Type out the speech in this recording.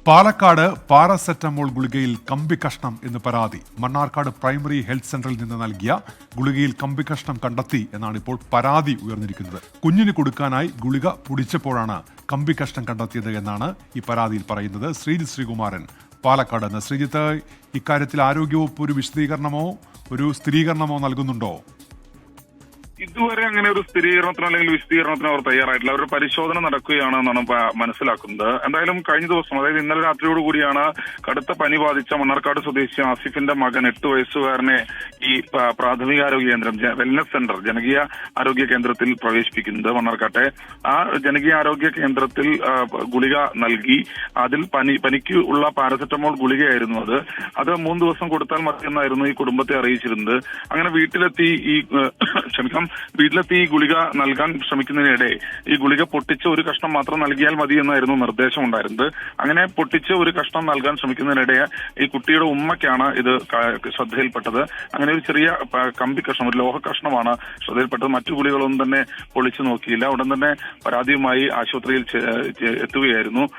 Palakkad paracetamol ഗുളികയിൽ കമ്പിക്കഷ്ണം എന്ന് പരാതി. Mannarkkad primary health സെന്ററിൽ നിന്ന് നൽകിയ ഗുളികയിൽ കമ്പിക്കഷ്ണം കണ്ടെത്തി എന്നാണ് ഇപ്പോൾ പരാതി ഉയർന്നിരിക്കുന്നത്. കുഞ്ഞിന് കൊടുക്കാനായി ഗുളിക പൊടിച്ചപ്പോഴാണ് കമ്പിക്കഷ്ണം കണ്ടെത്തിയത് എന്നാണ് ഈ പരാതിയിൽ പറയുന്നത്. ശ്രീജിത്ത് ശ്രീകുമാരൻ പാലക്കാട് നിന്ന്. ശ്രീജിത്ത്, ഇക്കാര്യത്തിൽ ആരോഗ്യവകുപ്പ് ഒരു വിശദീകരണമോ ഒരു സ്ഥിരീകരണമോ നൽകുന്നുണ്ടോ? ഇതുവരെ അങ്ങനെ ഒരു സ്ഥിരീകരണത്തിനോ അല്ലെങ്കിൽ വിശദീകരണത്തിനോ അവർ തയ്യാറായിട്ടില്ല. അവരുടെ പരിശോധന നടക്കുകയാണെന്നാണ് മനസ്സിലാക്കുന്നത്. എന്തായാലും കഴിഞ്ഞ ദിവസം, അതായത് ഇന്നലെ രാത്രിയോടുകൂടിയാണ് കടുത്ത പനി ബാധിച്ച മണ്ണാർക്കാട് സ്വദേശി ആസിഫിന്റെ മകൻ 8 വയസ്സുകാരനെ ഈ പ്രാഥമികാരോഗ്യ കേന്ദ്രം, വെൽനസ് സെന്റർ, ജനകീയ ആരോഗ്യ കേന്ദ്രത്തിൽ പ്രവേശിപ്പിക്കുന്നത്. മണ്ണാർക്കാട്ടെ ആ ജനകീയ ആരോഗ്യ കേന്ദ്രത്തിൽ ഗുളിക നൽകി. അതിൽ പനിക്ക് ഉള്ള പാരസെറ്റമോൾ ഗുളികയായിരുന്നു അത് 3 ദിവസം കൊടുത്താൽ മതിയെന്നായിരുന്നു ഈ കുടുംബത്തെ അറിയിച്ചിരുന്നത്. അങ്ങനെ വീട്ടിലെത്തി ഈ ഗുളിക നൽകാൻ ശ്രമിക്കുന്നതിനിടെ ഈ ഗുളിക പൊട്ടിച്ച് ഒരു കഷ്ണം മാത്രം നൽകിയാൽ മതി എന്നായിരുന്നു നിർദ്ദേശം ഉണ്ടായിരുന്നത്. അങ്ങനെ പൊട്ടിച്ച് ഒരു കഷ്ണം നൽകാൻ ശ്രമിക്കുന്നതിനിടെ ഈ കുട്ടിയുടെ ഉമ്മയ്ക്കാണ് ഇത് ശ്രദ്ധയിൽപ്പെട്ടത്. അങ്ങനെ ഒരു ചെറിയ കമ്പി കഷ്ണം, ഒരു ലോഹ കഷ്ണമാണ് ശ്രദ്ധയിൽപ്പെട്ടത്. മറ്റു ഗുളികളൊന്നും തന്നെ പൊളിച്ചു നോക്കിയില്ല. ഉടൻ തന്നെ പരാതിയുമായി ആശുപത്രിയിൽ എത്തുകയായിരുന്നു.